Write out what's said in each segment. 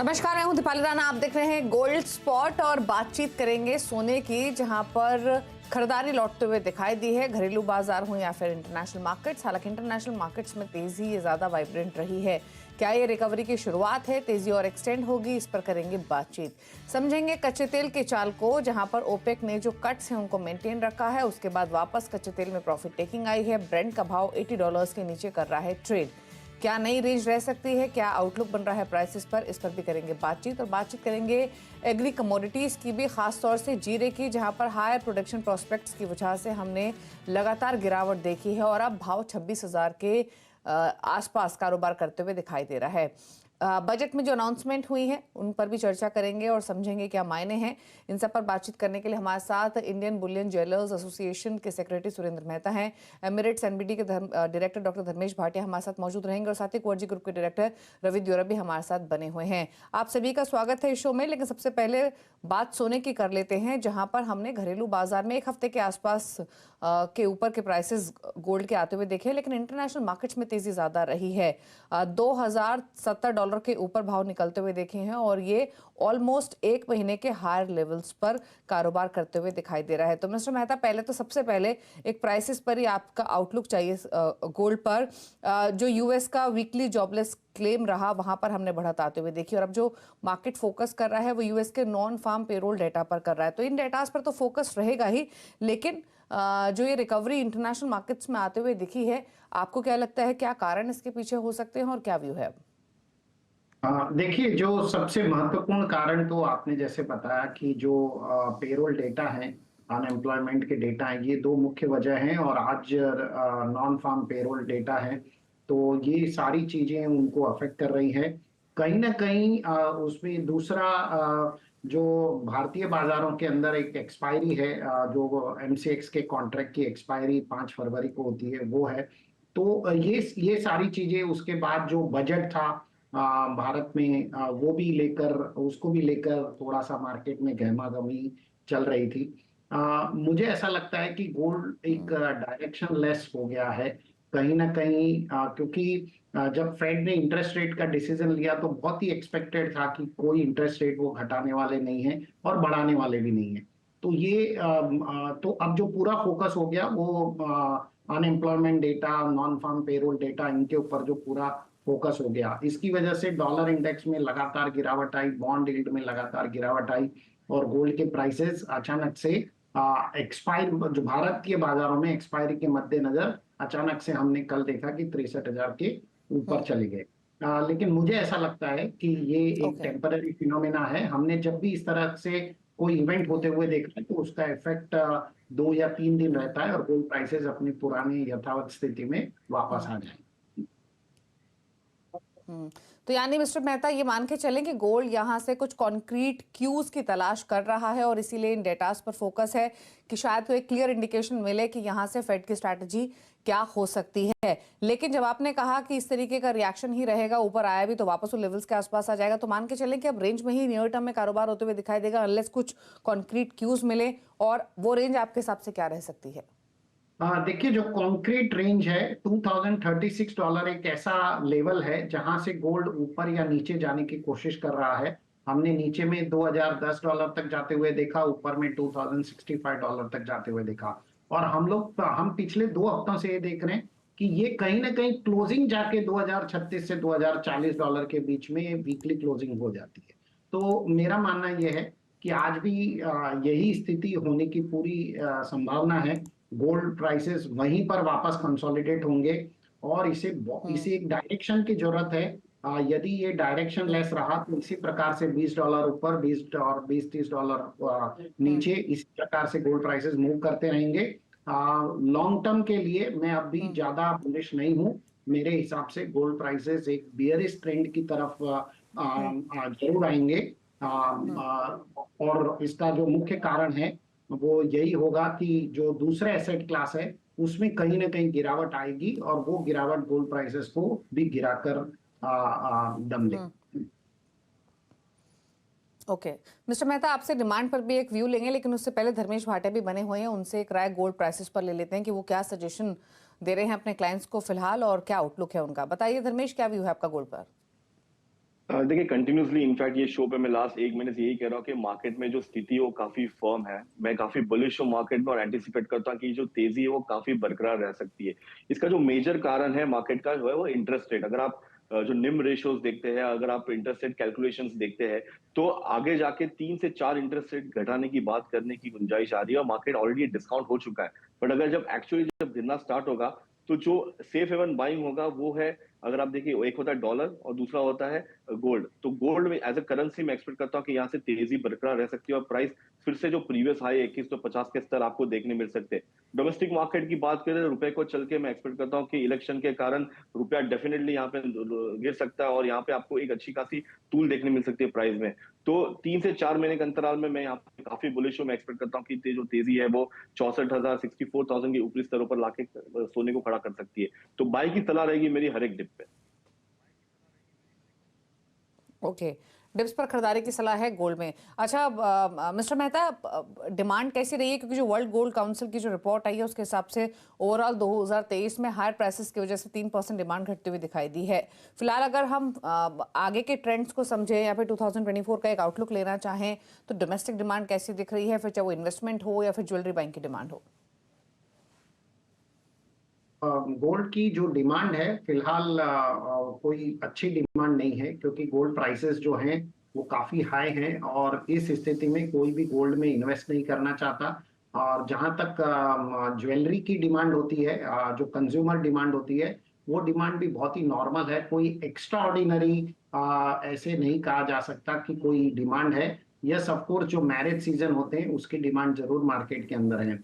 नमस्कार, मैं हूं दीपाली राणा। आप देख रहे हैं गोल्ड स्पॉट और बातचीत करेंगे सोने की, जहां पर खरीदारी लौटते हुए दिखाई दी है। घरेलू बाजार हो या फिर इंटरनेशनल मार्केट्स, हालांकि इंटरनेशनल मार्केट्स में तेजी ये ज्यादा वाइब्रेंट रही है। क्या ये रिकवरी की शुरुआत है? तेजी और एक्सटेंड होगी? इस पर करेंगे बातचीत। समझेंगे कच्चे तेल के चाल को, जहां पर ओपेक ने जो कट्स हैं उनको मेंटेन रखा है, उसके बाद वापस कच्चे तेल में प्रॉफिट टेकिंग आई है। ब्रेंट का भाव $80 के नीचे कर रहा है ट्रेड। क्या नई रेंज रह सकती है? क्या आउटलुक बन रहा है प्राइसेस पर? इस पर भी करेंगे बातचीत। और बातचीत करेंगे एग्री कमोडिटीज की भी, खास तौर से जीरे की, जहां पर हायर प्रोडक्शन प्रोस्पेक्ट्स की वजह से हमने लगातार गिरावट देखी है और अब भाव 26,000 के आसपास कारोबार करते हुए दिखाई दे रहा है। बजट में जो अनाउंसमेंट हुई है उन पर भी चर्चा करेंगे और समझेंगे क्या मायने हैं। इन सब पर बातचीत करने के लिए हमारे साथ इंडियन बुलियन ज्वेलर्स एसोसिएशन के सेक्रेटरी सुरेंद्र मेहता हैं, एमिरेट्स एनबीडी के डायरेक्टर डॉक्टर धर्मेश भाटिया हमारे साथ मौजूद रहेंगे और साथ ही क्वर्जी ग्रुप के डायरेक्टर रवि द्योरा भी हमारे साथ बने हुए हैं। आप सभी का स्वागत है इस शो में। लेकिन सबसे पहले बात सोने की कर लेते हैं, जहां पर हमने घरेलू बाजार में एक हफ्ते के आसपास के ऊपर के प्राइसेस गोल्ड के आते हुए देखे, लेकिन इंटरनेशनल मार्केट्स में तेजी ज्यादा रही है। $2,070 के ऊपर भाव निकलते हुए देखे हैं और ये ऑलमोस्ट एक महीने के हायर लेवल्स पर कारोबार करते हुए दिखाई दे रहा है। तो मिस्टर मेहता, पहले तो सबसे पहले एक प्राइसेस पर ही आपका आउटलुक चाहिए गोल्ड पर। जो यूएस का वीकली जॉबलेस क्लेम रहा, वहां पर हमने बढ़त आते हुए देखी और अब जो मार्केट फोकस कर रहा है वो यूएस के नॉन फार्म पेरोल डेटा पर कर रहा है। तो इन डेटास पर तो फोकस रहेगा ही, लेकिन जो ये रिकवरी इंटरनेशनल मार्केट्स में आते हुए दिखी है, आपको क्या लगता है, क्या कारण इसके पीछे हो सकते हैं और क्या व्यू है अब? देखिए, जो सबसे महत्वपूर्ण कारण तो आपने जैसे बताया कि जो पेरोल डेटा है, अनएम्प्लॉयमेंट के डेटा है, ये दो मुख्य वजह हैं। और आज नॉन फार्म पेरोल डेटा है, तो ये सारी चीजें उनको अफेक्ट कर रही है। कहीं ना कहीं उसमें दूसरा जो भारतीय बाजारों के अंदर एक एक्सपायरी है, जो एमसीएक्स के कॉन्ट्रैक्ट की एक्सपायरी 5 फरवरी को होती है, वो है। तो ये सारी चीजें, उसके बाद जो बजट था भारत में, वो भी लेकर, उसको भी लेकर थोड़ा सा मार्केट में गहमागहमी चल रही थी। मुझे ऐसा लगता है कि गोल्ड एक डायरेक्शन लेस हो गया है कहीं ना कहीं, क्योंकि जब फेड ने इंटरेस्ट रेट का डिसीजन लिया तो बहुत ही एक्सपेक्टेड था कि कोई इंटरेस्ट रेट वो घटाने वाले नहीं है और बढ़ाने वाले भी नहीं है। तो ये तो अब जो पूरा फोकस हो गया वो unemployment data, non farm payroll data, इनके ऊपर जो पूरा फोकस हो गया, इसकी वजह से डॉलर इंडेक्स में लगातार गिरावट आई, बॉन्ड यील्ड में लगातार गिरावट आई और गोल्ड के प्राइसेस अचानक से एक्सपायर, जो भारतीय बाजारों में एक्सपायरी के मद्देनजर अचानक से हमने कल देखा कि 63,000 के ऊपर चले गए। लेकिन मुझे ऐसा लगता है कि ये एक ओके। टेम्पररी फिनोमेना है। हमने जब भी इस तरह से कोई इवेंट होते हुए देखा है तो उसका इफेक्ट 2 या 3 दिन रहता है और गोल्ड प्राइसेस अपनी पुरानी यथावत स्थिति में वापस आ जाए। तो यानी मिस्टर मेहता, ये मान के चलें कि गोल्ड यहाँ से कुछ कॉन्क्रीट क्यूज की तलाश कर रहा है और इसीलिए इन डेटास पर फोकस है कि शायद कोई क्लियर इंडिकेशन मिले कि यहाँ से फेड की स्ट्रैटेजी क्या हो सकती है। लेकिन जब आपने कहा कि इस तरीके का रिएक्शन ही रहेगा, ऊपर आया भी तो वापस वो लेवल्स के आसपास आ जाएगा, तो मान के चलें कि अब रेंज में ही नियर टर्म में कारोबार होते हुए दिखाई देगा, अनलेस कुछ कॉन्क्रीट क्यूज मिले। और वो रेंज आपके हिसाब से क्या रह सकती है? देखिए, जो कॉन्क्रीट रेंज है, $2,036 एक ऐसा लेवल है जहां से गोल्ड ऊपर या नीचे जाने की कोशिश कर रहा है। हमने नीचे में $2,010 तक जाते हुए देखा, ऊपर में $2,065 तक जाते हुए देखा। और हम पिछले 2 हफ्तों से ये देख रहे हैं कि ये कहीं ना कहीं क्लोजिंग जाके 2036 से $2,040 के बीच में वीकली क्लोजिंग हो जाती है। तो मेरा मानना यह है कि आज भी यही स्थिति होने की पूरी संभावना है। गोल्ड प्राइसेस वहीं पर वापस कंसोलिडेट होंगे और इसे एक डायरेक्शन की जरूरत है। यदि ये डायरेक्शन लेस रहा तो इसी प्रकार से $20 ऊपर, 20 और 20-30 डॉलर नीचे, इसी प्रकार से गोल्ड प्राइसेस मूव करते रहेंगे। लॉन्ग टर्म के लिए मैं अब भी ज्यादा बुलिश नहीं हूँ। मेरे हिसाब से गोल्ड प्राइसेस एक बियरिश ट्रेंड की तरफ जरूर आएंगे। और इसका जो मुख्य कारण है वो यही होगा कि जो दूसरा एसेट क्लास है उसमें कहीं ना कहीं गिरावट आएगी और वो गिरावट गोल्ड प्राइसेस को भी गिराकर दम ले। ओके। मिस्टर मेहता, आपसे डिमांड पर भी एक व्यू लेंगे, लेकिन उससे पहले धर्मेश भाटिया भी बने हुए हैं, उनसे एक राय गोल्ड प्राइसेस पर ले लेते हैं कि वो क्या सजेशन दे रहे हैं अपने क्लाइंट्स को फिलहाल और क्या आउटलुक है उनका। बताइए धर्मेश, क्या व्यू है आपका गोल्ड पर? देखिए कंटिन्यूसली इनफैक्ट ये शो पे मैं लास्ट एक महीने से यही कह रहा हूँ कि मार्केट में जो स्थिति है वो काफी फर्म है। मैं काफी बुलिश हूँ मार्केट में और एंटिसिपेट करता हूँ कि जो तेजी है वो काफी बरकरार रह सकती है। इसका जो मेजर कारण है मार्केट का जो है वो इंटरेस्ट रेट। अगर आप जो निम रेशियोज देखते हैं, अगर आप इंटरेस्ट रेट कैलकुलेशंस देखते हैं, तो आगे जाके 3 से 4 इंटरेस्ट रेट घटाने की बात करने की गुंजाइश आ रही है और मार्केट ऑलरेडी डिस्काउंट हो चुका है। बट अगर जब एक्चुअली जब गिरना स्टार्ट होगा तो जो सेफ हेवन बाइंग होगा वो है, अगर आप देखिए, एक होता है डॉलर और दूसरा होता है गोल्ड। तो गोल्ड में एज अ करेंसी मैं एक्सपेक्ट करता हूँ कि यहाँ से तेजी बरकरार रह सकती है और प्राइस फिर से जो प्रीवियस हाई 2150 के स्तर आपको देखने मिल सकते हैं। डोमेस्टिक मार्केट की बात करें, रुपए को चल के मैं एक्सपेक्ट करता हूँ कि इलेक्शन के कारण रुपया डेफिनेटली यहाँ पे गिर सकता है और यहाँ पे आपको एक अच्छी खासी तूल देखने मिल सकती है प्राइस में। तो 3 से 4 महीने के अंतराल में मैं यहाँ पे काफी बुलिश हूँ। मैं एक्सपेक्ट करता हूँ कि जो तेजी है वो 64,000 64,000 के ऊपरी स्तरों पर लाके सोने को खड़ा कर सकती है। तो बाई की सलाह रहेगी मेरी हर एक डिप पे। ओके, डिप्स पर खरीदारी की सलाह है गोल्ड में। अच्छा मिस्टर मेहता, डिमांड कैसी रही है? क्योंकि जो वर्ल्ड गोल्ड काउंसिल की जो रिपोर्ट आई है उसके हिसाब से ओवरऑल 2023 में हायर प्राइसेस की वजह से 3% डिमांड घटती हुई दिखाई दी है। फिलहाल अगर हम आगे के ट्रेंड्स को समझें या फिर 2024 का एक आउटलुक लेना चाहें तो डोमेस्टिक डिमांड कैसी दिख रही है, फिर चाहे वो इन्वेस्टमेंट हो या फिर ज्वेलरी बाइंग की डिमांड हो? गोल्ड की जो डिमांड है फिलहाल कोई अच्छी डिमांड नहीं है, क्योंकि गोल्ड प्राइसेस जो हैं वो काफी हाई हैं और इस स्थिति में कोई भी गोल्ड में इन्वेस्ट नहीं करना चाहता। और जहां तक ज्वेलरी की डिमांड होती है, जो कंज्यूमर डिमांड होती है, वो डिमांड भी बहुत ही नॉर्मल है। कोई एक्स्ट्रा ऑर्डिनरी ऐसे नहीं कहा जा सकता कि कोई डिमांड है। यस, ऑफ कोर्स जो मैरिज सीजन होते हैं उसकी डिमांड जरूर मार्केट के अंदर है।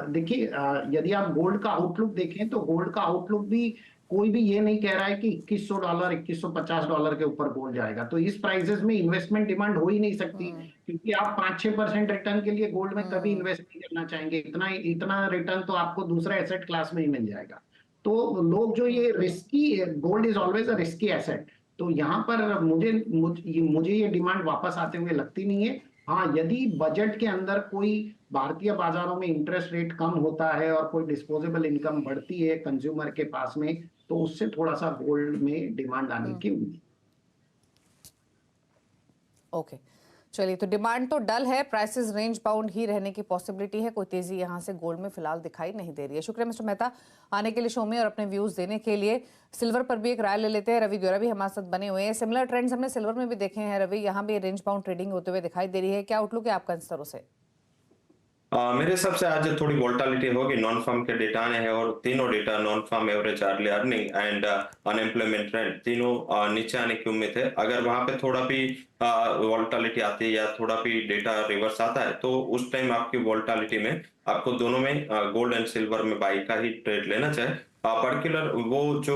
देखिए, यदि आप गोल्ड का आउटलुक देखें तो गोल्ड का आउटलुक भी कोई भी ये नहीं कह रहा है कि $2100 $2150 के ऊपर गोल्ड जाएगा। तो इस प्राइसेस में इन्वेस्टमेंट डिमांड हो ही नहीं सकती, क्योंकि आप 5-6% रिटर्न के लिए गोल्ड में कभी इन्वेस्ट नहीं करना चाहेंगे। इतना इतना रिटर्न तो आपको दूसरा एसेट क्लास में ही मिल जाएगा। तो लोग जो ये risky, gold is always a risky asset, तो यहाँ पर मुझे ये डिमांड वापस आते हुए लगती नहीं है। हाँ, यदि बजट के अंदर कोई भारतीय बाजारों में इंटरेस्ट रेट कम होता है और कोई डिस्पोजेबल इनकम बढ़ती है कंज्यूमर के पास में, तो उससे थोड़ा सा गोल्ड में डिमांड आने की उम्मीद। ओके, चलिए, तो डिमांड तो डल है, प्राइसेस रेंज बाउंड ही रहने की पॉसिबिलिटी है। कोई तेजी यहां से गोल्ड में फिलहाल दिखाई नहीं दे रही है। शुक्रिया मिस्टर मेहता आने के लिए शो में और अपने व्यूज देने के लिए। सिल्वर पर भी एक राय ले लेते हैं। रवि गौरा भी हमारे साथ बने हुए हैं। सिमिलर ट्रेंड्स हमने सिल्वर में भी देखे हैं रवि, यहाँ भी रेंज बाउंड ट्रेडिंग होते हुए दिखाई दे रही है। क्या आउटलुक है आपका इन स्तरों से? मेरे हिसाब से आज थोड़ी वोलेटिलिटी होगी। नॉन फार्म के डेटा आने हैं और तीनों data, non farm, average hourly earning and unemployment rate, तीनों नीचे आने की उम्मीद है। अगर वहां पे थोड़ा भी वोलेटिलिटी आती है या थोड़ा भी डेटा रिवर्स आता है तो उस टाइम आपकी वोलेटिलिटी में आपको दोनों में गोल्ड एंड सिल्वर में बाई का ही ट्रेड लेना चाहिए। पर्टिकुलर वो जो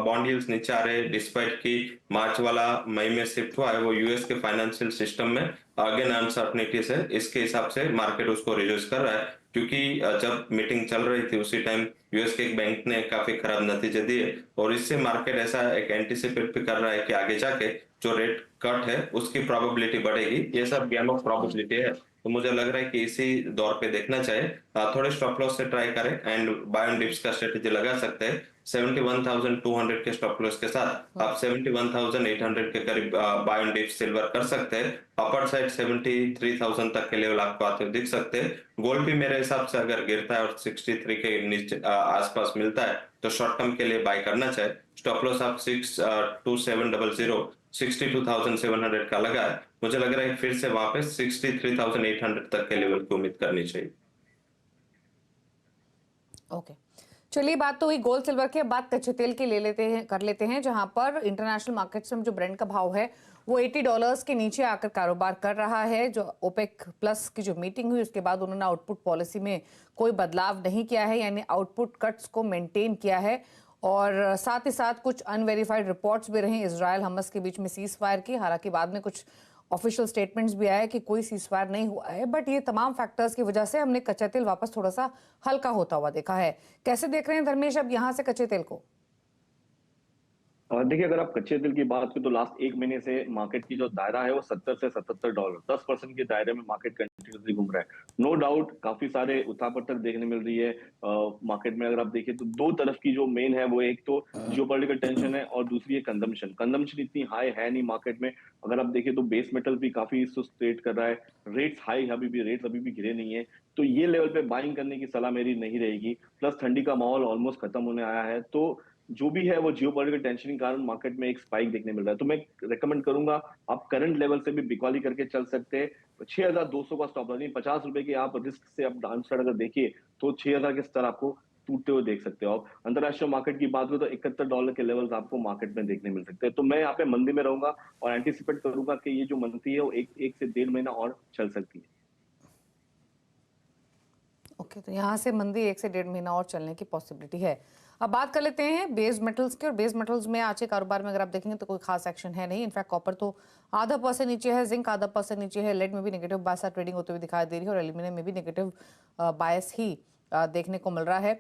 बॉन्ड यील्ड्स नीचे आ रहे हैं डिस्पाइट की मार्च वाला मई में शिफ्ट हुआ है, वो यूएस के फाइनेंशियल सिस्टम में अगेन अनसर्टनिटीज है, इसके हिसाब से मार्केट उसको रिड्यूस कर रहा है। क्योंकि जब मीटिंग चल रही थी उसी टाइम यूएस के एक बैंक ने काफी खराब नतीजे दिए और इससे मार्केट ऐसा एक एंटिसिपेट भी कर रहा है कि आगे जाके जो रेट कट है उसकी प्रोबेबिलिटी बढ़ेगी। ये सब गेम ऑफ प्रोबेबिलिटी है, तो मुझे लग रहा है कि इसी दौर पे देखना चाहिए। थोड़े स्टॉप लॉस से ट्राई करें एंड बाय ऑन डिप्स का स्ट्रेटेजी लगा सकते हैं। 71,200 के स्टॉप लॉस के साथ आप 71,800 के करीब बाय ऑन डिप्स सिल्वर कर सकते हैं। अपर साइड 73,000 तक के लेवल आपको आते हुए दिख सकते हैं। गोल्ड भी मेरे हिसाब से अगर गिरता है और 63 के नीचे आसपास मिलता है तो शॉर्ट टर्म के लिए बाय करना चाहिए। स्टॉप लॉस आप 62700 62,700 का लगा है। मुझे लग रहा है फिर से वहां पे 63,800 तक के लेवल की उम्मीद करनी चाहिए। ओके, चलिए, बात तो हुई गोल्ड सिल्वर की। अब बात कच्चे तेल की कर लेते हैं, जहां पर इंटरनेशनल मार्केट्स में जो ब्रेंट का भाव है वो $80 के नीचे आकर कारोबार कर रहा है। जो ओपेक प्लस की जो मीटिंग हुई उसके बाद उन्होंने आउटपुट पॉलिसी में कोई बदलाव नहीं किया है, यानी आउटपुट कट्स को मेंटेन किया है। और साथ ही साथ कुछ अनवेरीफाइड रिपोर्ट्स भी रही इजराइल हमास के बीच में सीज फायर की। हालांकि बाद में कुछ ऑफिशियल स्टेटमेंट्स भी आए कि कोई सीज फायर नहीं हुआ है, बट ये तमाम फैक्टर्स की वजह से हमने कच्चा तेल वापस थोड़ा सा हल्का होता हुआ देखा है। कैसे देख रहे हैं धर्मेश अब यहाँ से कच्चे तेल को? देखिए, अगर आप कच्चे तेल की बात करें तो लास्ट एक महीने से मार्केट की जो दायरा है वो $70 से $77, 10% के दायरे में मार्केट कंटिन्यूसली घूम रहा है। नो डाउट काफी सारे उठापटक देखने मिल रही है मार्केट में। अगर आप देखिए तो दो तरफ की जो मेन है वो एक तो जियोपॉलिटिकल टेंशन है और दूसरी है कंजम्पशन इतनी हाई है नहीं मार्केट में। अगर आप देखिए तो बेस मेटल भी काफी सुस्त ट्रेड कर रहा है, रेट्स अभी भी गिरे नहीं है, तो ये लेवल पे बाइंग करने की सलाह मेरी नहीं रहेगी। प्लस ठंडी का माहौल ऑलमोस्ट खत्म होने आया है, तो जो भी है वो जियोपॉलिटिकल टेंशन के कारण मार्केट में एक स्पाइक देखने मिल रहा है। तो मैं रेकमेंड करूंगा आप करंट लेवल से भी बिकवाली करके चल सकते हैं। 6200 का स्टॉप लॉस, 50 रुपए की आप रिस्क से आप डाउन साइड अगर देखिए तो 6000 के स्तर आपको टूटते हुए देख सकते हो। आप अंतरराष्ट्रीय मार्केट की बात करें तो $71 के लेवल्स आपको मार्केट में देखने मिल सकते हैं। तो मैं यहाँ पे मंदी में रहूंगा और एंटिसिपेट करूंगा कि ये जो मंदी है वो एक से 1.5 महीना और चल सकती है। ओके, तो यहाँ से मंदी 1 से 1.5 महीना और चलने की पॉसिबिलिटी है। अब बात कर लेते हैं बेस मेटल्स की, और बेस मेटल्स में आज के कारोबार में अगर आप देखेंगे तो कोई खास एक्शन है नहीं। इनफैक्ट कॉपर तो 0.5% नीचे है, जिंक 0.5% नीचे है, लेड में भी नेगेटिव बायस ट्रेडिंग होते हुए दिखाई दे रही है, और एल्यूमिनियम में भी नेगेटिव बायस ही देखने को मिल रहा है।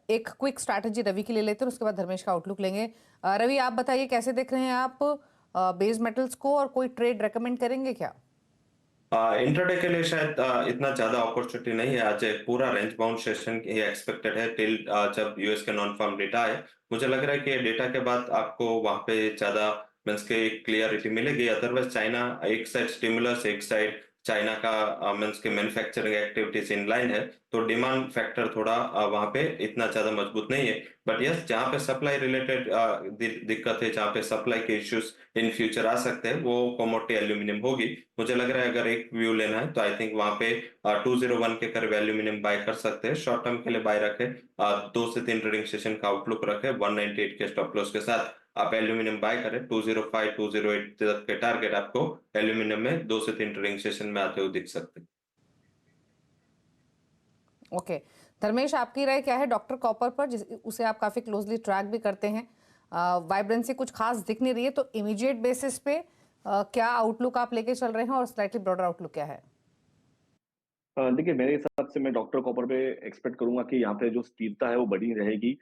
एक क्विक स्ट्रैटेजी रवि की ले लेते हैं, उसके बाद धर्मेश का आउटलुक लेंगे। रवि, आप बताइए कैसे देख रहे हैं आप बेस मेटल्स को, और कोई ट्रेड रेकमेंड करेंगे क्या? इंट्राडे के लिए शायद इतना ज्यादा अपॉर्चुनिटी नहीं है। आज एक पूरा रेंज बाउंड सेशन ही एक्सपेक्टेड है टिल जब यूएस के नॉन फार्म डेटा आए। मुझे लग रहा है कि डेटा के बाद आपको वहां पे ज्यादा मीन्स के क्लियरिटी मिलेगी। अदरवाइज चाइना एक साइड स्टिमुलस, एक साइड चाइना का मीन्स के मैन्युफैक्चरिंग एक्टिविटीज इन लाइन है, तो डिमांड फैक्टर थोड़ा वहां पे इतना ज्यादा मजबूत नहीं है। बट यस, जहाँ पे सप्लाई रिलेटेड दिक्कत है, जहाँ पे सप्लाई के इश्यूज इन फ्यूचर आ सकते हैं, वो कमोडिटी एल्यूमिनियम होगी। मुझे लग रहा है अगर एक व्यू लेना है तो आई थिंक वहां पे 201 के करीब एल्यूमिनियम बाय कर सकते हैं। शॉर्ट टर्म के लिए बाय रखे, 2 से 3 ट्रेडिंग सेशन का आउटलुक रखे, 198 के स्टॉप लॉस के साथ आप एल्यूमिनियम बाय करें। 205 208 तक के टारगेट आपको एल्यूमिनियम में 2 से 3 ट्रेडिंग सेशन में आते हुए दिख सकते हैं। ओके, धर्मेश, आपकी राय क्या है डॉक्टर कॉपर पर, उसे आप काफी क्लोजली ट्रैक भी करते हैं? वाइब्रेंसी कुछ खास दिख नहीं रही है, तो इमीडिएट बेसिस पे क्या आउटलुक आप लेके चल रहे हैं, और स्लाइटली ब्रॉडर आउटलुक क्या है? देखिए मेरे हिसाब से मैं डॉक्टर कॉपर पे एक्सपेक्ट करूंगा कि यहाँ पे जो स्थिरता है वो बनी रहेगी।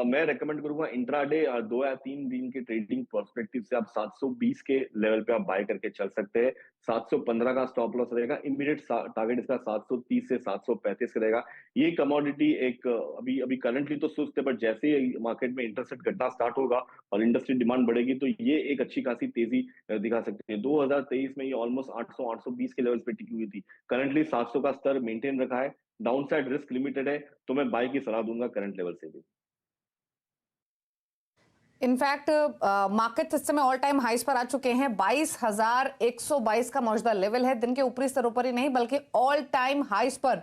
मैं रेकमेंड करूंगा इंट्राडे 2 या 3 दिन के ट्रेडिंग पर्सपेक्टिव से आप 720 के लेवल पे आप बाय करके चल सकते हैं। 715 का स्टॉप लॉस रहेगा, इमीडिएट टारगेट इसका 730 से 735 का रहेगा। ये कमोडिटी एक अभी अभी करंटली तो सुस्त है, बट जैसे ही मार्केट में इंटरेस्ट रेट घटना स्टार्ट होगा और इंडस्ट्री डिमांड बढ़ेगी तो ये एक अच्छी खासी तेजी दिखा सकती है। 2023 में ये ऑलमोस्ट 800-820 के लेवल पे टिकी हुई थी, करंटली 700 का स्तर मेंटेन रखा है, डाउन साइड रिस्क लिमिटेड है, तो मैं बाय की सलाह दूंगा करंट लेवल से भी। इनफैक्ट मार्केट इस समय ऑल टाइम हाइस पर आ चुके हैं। 22,122 का मौजूदा लेवल है, दिन के ऊपरी स्तरों पर ही नहीं बल्कि ऑल टाइम हाइस पर